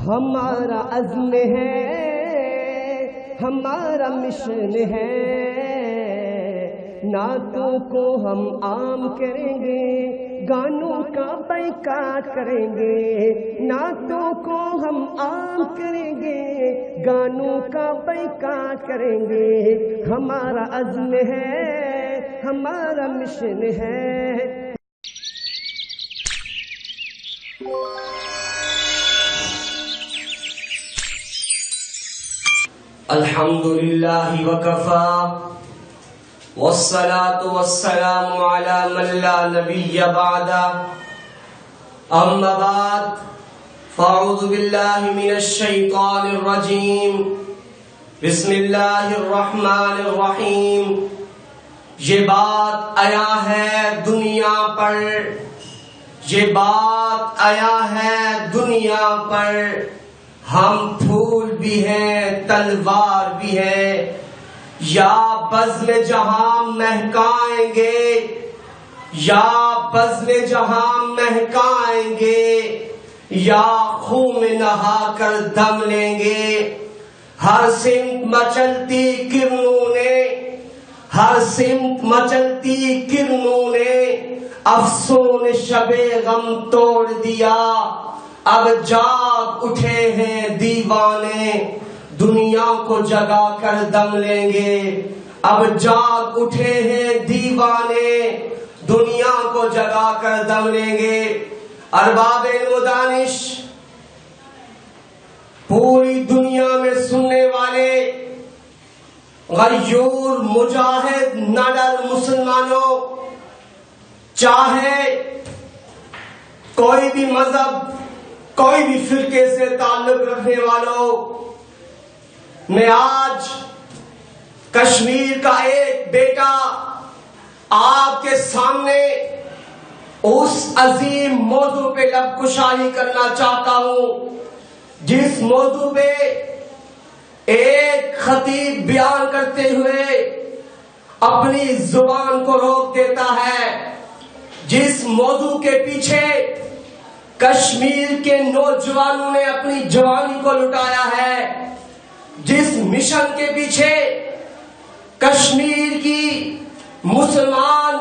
ہمارا عزم ہے، ہمارا مشن ہے، نعتوں کو ہم عام کریں گے، گانوں کا بائیکاٹ کریں گے، نعتوں کو ہم عام کریں گے، گانوں کا بائیکاٹ کریں گے۔ ہمارا عزم ہے، ہمارا مشن ہے۔ الحمد للہ وکفا والصلاة والسلام على من لا نبی بعد اما بعد فاعوذ باللہ من الشیطان الرجیم بسم اللہ الرحمن الرحیم۔ یہ بات آیا ہے دنیا پر، یہ بات آیا ہے دنیا پر، ہم پھول بھی ہیں تلوار بھی ہیں، یا بزم جہاں مہکائیں گے، یا بزم جہاں مہکائیں گے، یا خون میں نہا کر دم لیں گے۔ ہر سمت مچلتی کرنوں نے، ہر سمت مچلتی کرنوں نے افسون شب غم توڑ دیا۔ اب جاگ اٹھے ہیں دیوانے، دنیا کو جگا کر دم لیں گے۔ اب جاگ اٹھے ہیں دیوانے، دنیا کو جگا کر دم لیں گے۔ ارباب علم و دانش، پوری دنیا میں سننے والے غیور مجاہد نڈر مسلمانوں، چاہے کوئی بھی مذہب، کوئی بھی فرقے سے تعلق رکھنے والوں، میں آج کشمیر کا ایک بیٹا آپ کے سامنے اس عظیم موضوع پہ لب کشائی کرنا چاہتا ہوں جس موضوع پہ ایک خطیب بیان کرتے ہوئے اپنی زبان کو روک دیتا ہے، جس موضوع کے پیچھے کشمیر کے نوجوانوں نے اپنی جوانی کو لٹایا ہے، جس مشن کے پیچھے کشمیر کی مسلمان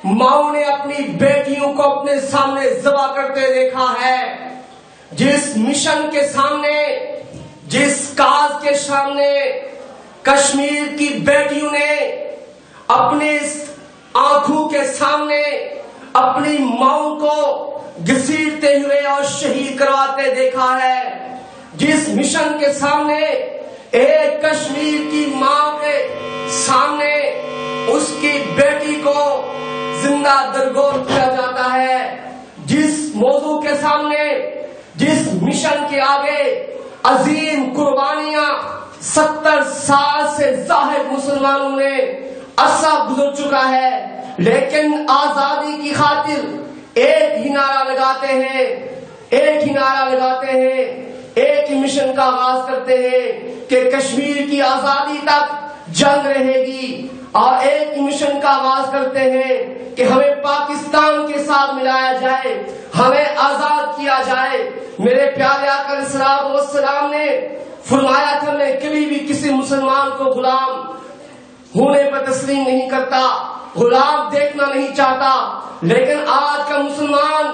ماؤں نے اپنی بیٹیوں کو اپنے سامنے ذبح کرتے دیکھا ہے، جس مشن کے سامنے، جس کاز کے سامنے کشمیر کی بیٹیوں نے اپنی آنکھوں کے سامنے اپنی ماؤں کو گھسیٹتے ہوئے اور شہید کرواتے دیکھا ہے، جس مشن کے سامنے ایک کشمیر کی ماں کے سامنے اس کی بیٹی کو زندہ درگور کیا جاتا ہے، جس موضوع کے سامنے، جس مشن کے آگے عظیم قربانیاں 70 سال سے زاہد مسلمانوں نے عرصہ گزر چکا ہے، لیکن آزادی کی خاطر ایک ہی نعرہ لگاتے ہیں، ایک ہی نعرہ لگاتے ہیں، ایک ہی مشن کا آغاز کرتے ہیں کہ کشمیر کی آزادی تک جنگ رہے گی، اور ایک ہی مشن کا آغاز کرتے ہیں کہ ہمیں پاکستان کے ساتھ ملایا جائے، ہمیں آزاد کیا جائے۔ میرے پیارے آقا علیہ الصلوۃ والسلام نے فرمایا تھا میں کبھی بھی کسی مسلمان کو غلام ہونے پر تسلیم نہیں کرتا، غلام دیکھنا نہیں چاہتا، لیکن آج کا مسلمان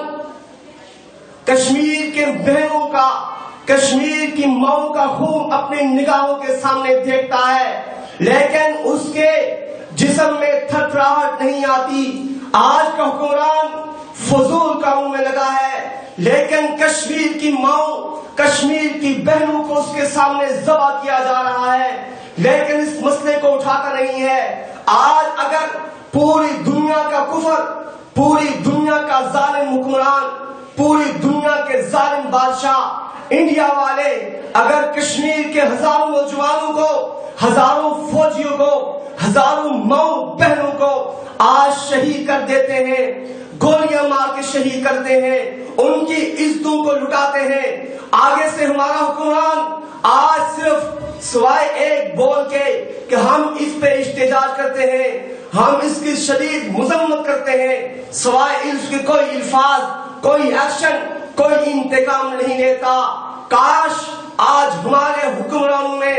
کشمیر کے بہنوں کا، کشمیر کی ماؤں کا خون اپنی نگاہوں کے سامنے دیکھتا ہے، لیکن اس کے جسم میں تھرتھراہٹ نہیں آتی۔ آج کا حکمران فضول کاموں میں لگا ہے، لیکن کشمیر کی ماؤں، کشمیر کی بہنوں کو اس کے سامنے ذبح کیا جا رہا ہے، لیکن اس مسئلے کو اٹھاتا نہیں ہے۔ آج اگر پوری دنیا کا کفر، پوری دنیا کا ظالم حکمران، پوری دنیا کے ظالم بادشاہ انڈیا والے اگر کشمیر کے ہزاروں نوجوانوں کو، ہزاروں فوجیوں کو، ہزاروں ماؤں بہنوں کو آج شہید کر دیتے ہیں، گولیاں مار کے شہید کرتے ہیں، ان کی عزتوں کو لٹاتے ہیں، آگے سے ہمارا حکمران آج صرف سوائے ایک بول کے کہ ہم اس پہ احتجاج کرتے ہیں، ہم اس کی شدید مذمت کرتے ہیں، سوائے اس کے کوئی الفاظ، کوئی ایکشن، کوئی انتقام نہیں لیتا۔ کاش آج ہمارے حکمرانوں میں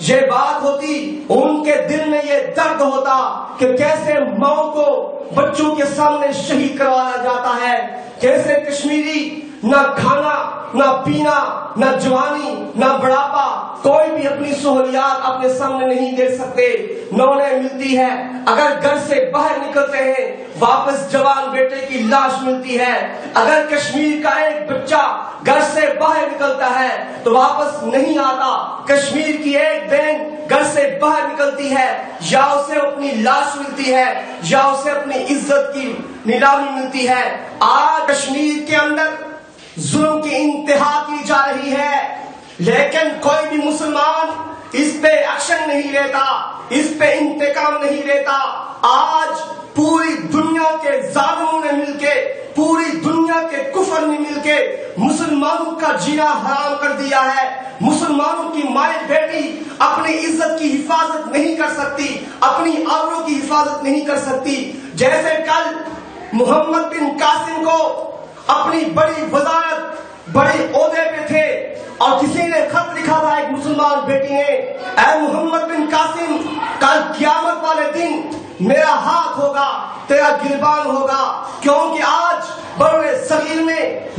یہ بات ہوتی، ان کے دل میں یہ درد ہوتا کہ کیسے ماؤں کو بچوں کے سامنے شہید کروایا جاتا ہے، کیسے کشمیری نہ کھانا نہ پینا نہ جوانی نہ بڑھاپا، کوئی بھی اپنی سہولیات اپنے سامنے نہیں دیکھ سکتے، نہ انہیں ملتی ہے۔ اگر گھر سے باہر نکلتے ہیں واپس جوان بیٹے کی لاش ملتی ہے۔ اگر کشمیر کا ایک بچہ گھر سے باہر نکلتا ہے تو واپس نہیں آتا۔ کشمیر کی ایک بہن گھر سے باہر نکلتی ہے، یا اسے اپنی لاش ملتی ہے یا اسے اپنی عزت کی نیلامی ملتی ہے۔ آج کشمیر کے اندر ظلم کی انتہا کی جا رہی ہے، لیکن کوئی بھی مسلمان اس پہ ایکشن نہیں لیتا، اس پہ انتقام نہیں لیتا۔ آج پوری دنیا کے ظالموں نے مل کے، پوری دنیا کے کفر نے مل کے مسلمانوں کا جینا حرام کر دیا ہے۔ مسلمانوں کی مائیں بیٹی اپنی عزت کی حفاظت نہیں کر سکتی، اپنی آبرو کی حفاظت نہیں کر سکتی۔ جیسے کل محمد بن قاسم کو اپنی بڑی وزارت، بڑے عہدے پہ تھے، اور کسی نے خط لکھا تھا ایک مسلمان بیٹی نے، اے محمد بن قاسم، کل قیامت والے دن میرا ہاتھ ہوگا، تیرا گربان ہوگا، کیونکہ آج بڑے صغیر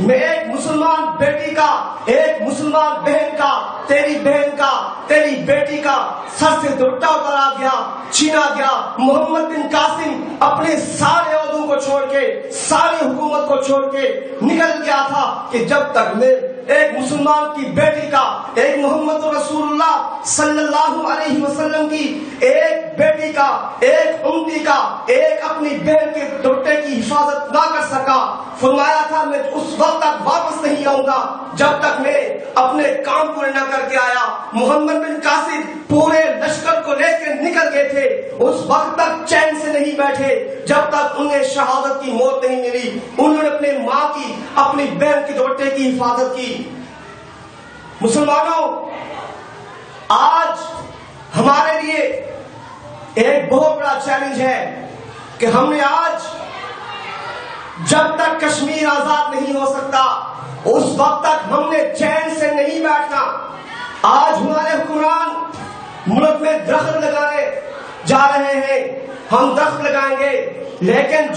میں ایک مسلمان بیٹی کا، ایک مسلمان بہن کا، تیری بہن کا، تیری بیٹی کا سر سے دوپٹہ اتارا گیا، چھینا گیا۔ محمد بن قاسم اپنے سارے عہدوں کو چھوڑ کے، ساری حکومت کو چھوڑ کے نکل گیا تھا کہ جب تک میں ایک مسلمان کی بیٹی کا، ایک محمد رسول اللہ صلی اللہ علیہ وسلم کی ایک بیٹی کا، ایک امتی کا، ایک اپنی بہن کے دوپٹے کی حفاظت نہ کر سکا۔ فرمایا تھا میں اس وقت تک واپس نہیں آؤں گا جب تک میں اپنے کام پورے نہ کر کے آیا۔ محمد بن قاسم پورے لشکر کو لے کے نکل گئے تھے، اس وقت تک چین سے نہیں بیٹھے جب تک انہیں شہادت کی موت نہیں ملی۔ انہوں نے اپنے ماں کی، اپنی بہن کے دوپٹے کی حفاظت کی۔ مسلمانوں، آج ہمارے لیے ایک بہت بڑا چیلنج ہے کہ ہم نے آج جب تک کشمیر آزاد نہیں ہو سکتا اس وقت تک ہم نے چین سے نہیں بیٹھنا۔ آج ہمارے حکمران ملک میں درخت لگانے جا رہے ہیں، ہم درخت لگائیں گے، لیکن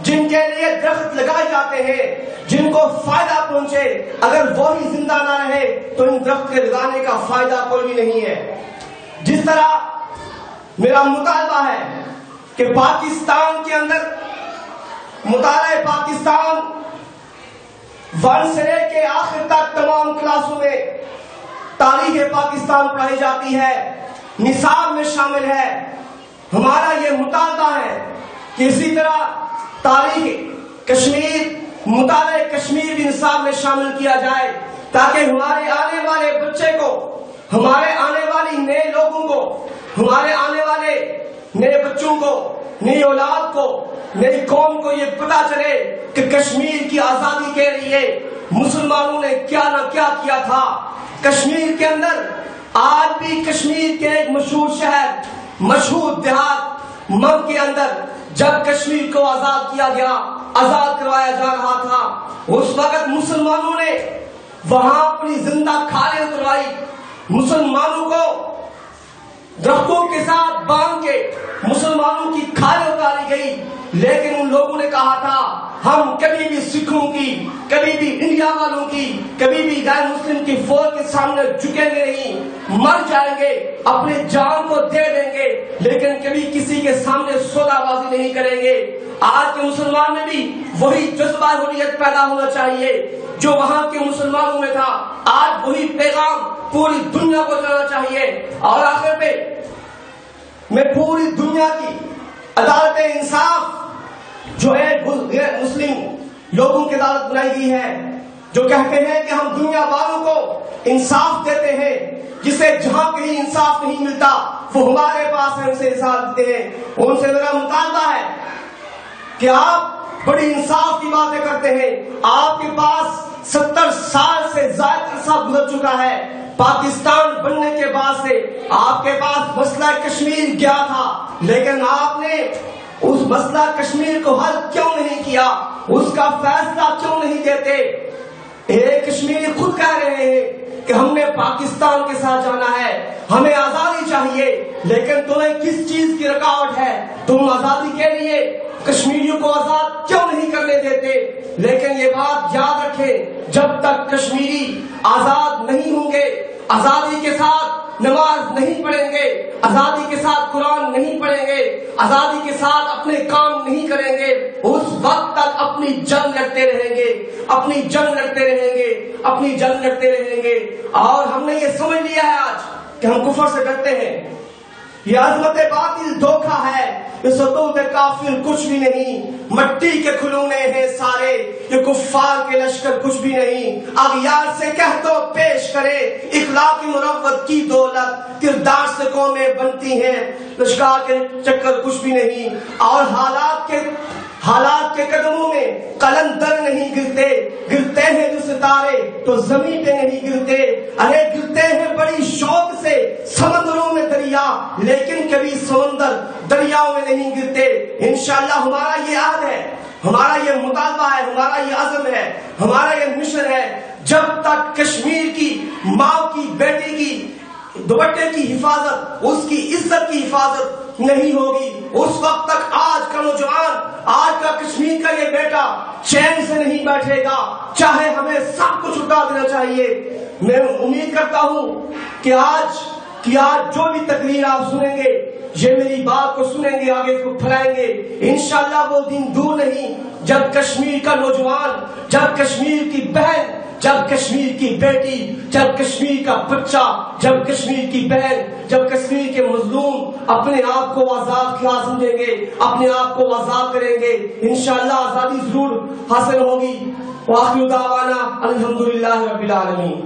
جن کے لیے درخت لگائے جاتے ہیں، جن کو فائدہ پہنچے، اگر وہی زندہ نہ رہے تو ان درخت کے لگانے کا فائدہ کوئی بھی نہیں ہے۔ جس طرح میرا مطالبہ ہے کہ پاکستان کے اندر مطالعہ پاکستان 1 سے لے کے آخر تک تمام کلاسوں میں تاریخ پاکستان پڑھائی جاتی ہے، نصاب میں شامل ہے۔ ہمارا یہ مطالبہ ہے کہ اسی طرح تاریخ کشمیر، مطالعہ کشمیر بھی نصاب میں شامل کیا جائے، تاکہ ہمارے آنے والے بچے کو، ہمارے آنے والی نئے لوگوں کو، ہمارے آنے والے نئے بچوں کو، نئی اولاد کو، نئی قوم کو یہ پتا چلے کہ کشمیر کی آزادی کے لیے مسلمانوں نے کیا نہ کیا کیا تھا۔ کشمیر کے اندر آج بھی کشمیر کے ایک مشہور شہر، مشہور دیہات مگ کے اندر جب کشمیر کو آزاد کیا گیا، آزاد کروایا جا رہا تھا، اس وقت مسلمانوں نے وہاں اپنی زندہ کھالیں اتروائی، مسلمانوں کو درختوں کے ساتھ باندھ کے مسلمانوں کی کھالیں اتاری گئی، لیکن ان لوگوں نے کہا تھا ہم کبھی بھی سکھوں کی، کبھی بھی انڈیا والوں کی، کبھی بھی غیر مسلم کی فوج کے سامنے جھکیں گے نہیں، مر جائیں گے، اپنے جان کو دے دیں گے، لیکن کبھی کسی کے سامنے سودا بازی نہیں کریں گے۔ آج کے مسلمان میں بھی وہی جذبہ حریت پیدا ہونا چاہیے جو وہاں کے مسلمانوں میں تھا۔ آج وہی پیغام پوری دنیا کو جانا چاہیے۔ اور آخر پہ میں پوری دنیا کی عدالت انصاف جو ایک غیر مسلم لوگوں کی عدالت بنائی گئی ہے، جو کہتے ہیں کہ ہم دنیا والوں کو انصاف دیتے ہیں، جسے جہاں کہیں انصاف نہیں ملتا وہ ہمارے پاس ہے، اسے انصاف دیتے ہیں۔ ان سے میرا مطالبہ ہے کہ آپ بڑی انصاف کی باتیں کرتے ہیں، آپ کے پاس 70 سال سے زائد عرصہ گزر چکا ہے، پاکستان بننے کے بعد سے آپ کے پاس مسئلہ کشمیر گیا تھا، لیکن آپ نے اس مسئلہ کشمیر کو حل کیوں نہیں کیا، اس کا فیصلہ کیوں نہیں دیتے؟ کشمیری خود کہہ رہے ہیں کہ ہم نے پاکستان کے ساتھ جانا ہے، ہمیں آزادی چاہیے، لیکن تمہیں کس چیز کی رکاوٹ ہے؟ تم آزادی کے لیے کشمیریوں کو آزاد کیوں نہیں کرنے دیتے؟ لیکن یہ بات یاد رکھیں، جب تک کشمیری آزاد نہیں ہوں گے، آزادی کے ساتھ نماز نہیں پڑھیں گے، آزادی کے ساتھ قرآن نہیں پڑھیں گے، آزادی کے ساتھ اپنے کام نہیں کریں گے، اس وقت تک اپنی جنگ لڑتے رہیں گے، اپنی جنگ لڑتے رہیں گے، اپنی جنگ لڑتے رہیں گے۔ اور ہم نے یہ سمجھ لیا ہے آج کہ ہم کفر سے ڈرتے ہیں، یہ عظمت باطل دھوکہ ہے، یہ ستوت کافر کچھ بھی نہیں، مٹی کے کھلونے ہیں سارے، یہ کفار کے لشکر کچھ بھی نہیں۔ اغیار سے کہہ دو پیش کرے اخلاق مروت کی دولت، کردار سے قومیں بنتی ہیں، لشکر کے چکر کچھ بھی نہیں۔ اور حالات کے قدموں میں قلندر نہیں گرتے، گرتے ہیں جو ستارے تو زمین پہ نہیں گرتے، ارے گرتے ہیں بڑی شوق سے سمندروں میں دریا، لیکن کبھی سمندر دریاؤں میں نہیں گرتے۔ انشاءاللہ ہمارا یہ عہد ہے، ہمارا یہ مطالبہ ہے، ہمارا یہ عزم ہے، ہمارا یہ مشن ہے، جب تک کشمیر کی ماں کی بیٹی کی دوپٹے کی حفاظت، اس کی عزت کی حفاظت نہیں ہوگی، اس وقت تک آج کا نوجوان، آج کا کشمیر کا یہ بیٹا چین سے نہیں بیٹھے گا، چاہے ہمیں سب کچھ اٹھا دینا چاہیے۔ میں امید کرتا ہوں کہ آج جو بھی تقریر آپ سنیں گے، یہ میری بات کو سنیں گے، آگے اس کو پھیلائیں گے۔ انشاءاللہ وہ دن دور نہیں جب کشمیر کا نوجوان، جب کشمیر کی بہن، جب کشمیر کی بیٹی، جب کشمیر کا بچہ، جب کشمیر کی بہن، جب کشمیر کے مظلوم اپنے آپ کو آزاد خیال سمجھیں گے، اپنے آپ کو آزاد کریں گے، انشاءاللہ آزادی ضرور حاصل ہوگی۔ وآخر دعوانا الحمدللہ رب العالمین۔